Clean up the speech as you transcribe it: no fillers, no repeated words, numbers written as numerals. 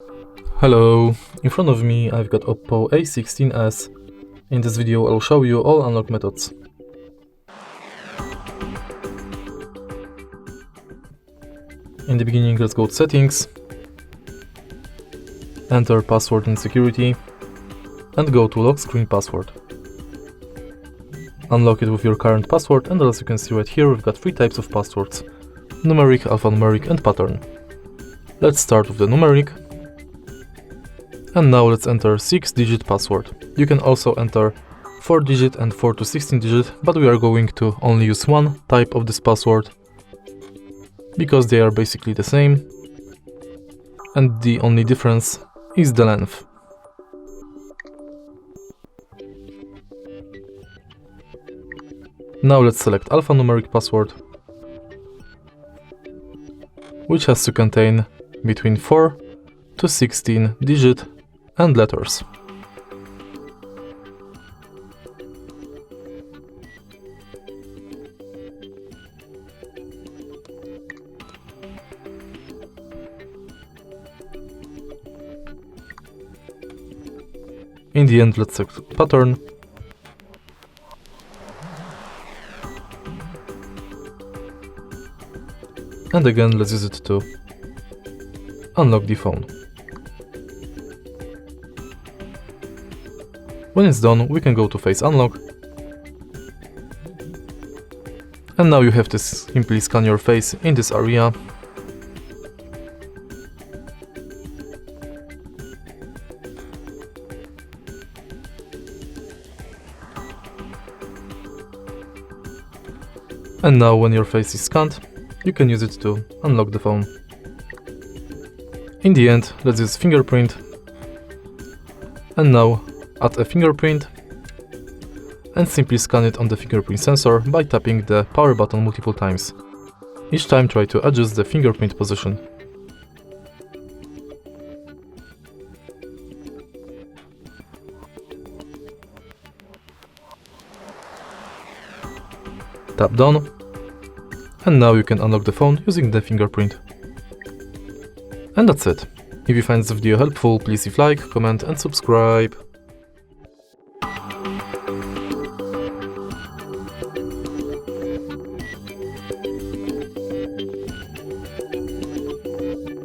Hello, in front of me I've got OPPO A16s. In this video I'll show you all unlock methods. In the beginning, let's go to settings, enter password and security, and go to lock screen password. Unlock it with your current password, and as you can see right here, we've got three types of passwords: numeric, alphanumeric and pattern. Let's start with the numeric. And now let's enter 6-digit password. You can also enter 4-digit and 4 to 16-digit, but we are going to only use one type of this password, because they are basically the same, and the only difference is the length. Now let's select alphanumeric password, which has to contain between 4 to 16 digit and letters. In the end, let's select pattern. And again, let's use it to unlock the phone. When it's done, we can go to face unlock. And now you have to simply scan your face in this area. And now when your face is scanned, you can use it to unlock the phone. In the end, let's use fingerprint. And now add a fingerprint and simply scan it on the fingerprint sensor by tapping the power button multiple times. Each time try to adjust the fingerprint position. Tap done, and now you can unlock the phone using the fingerprint. And that's it. If you find this video helpful, please leave like, comment and subscribe.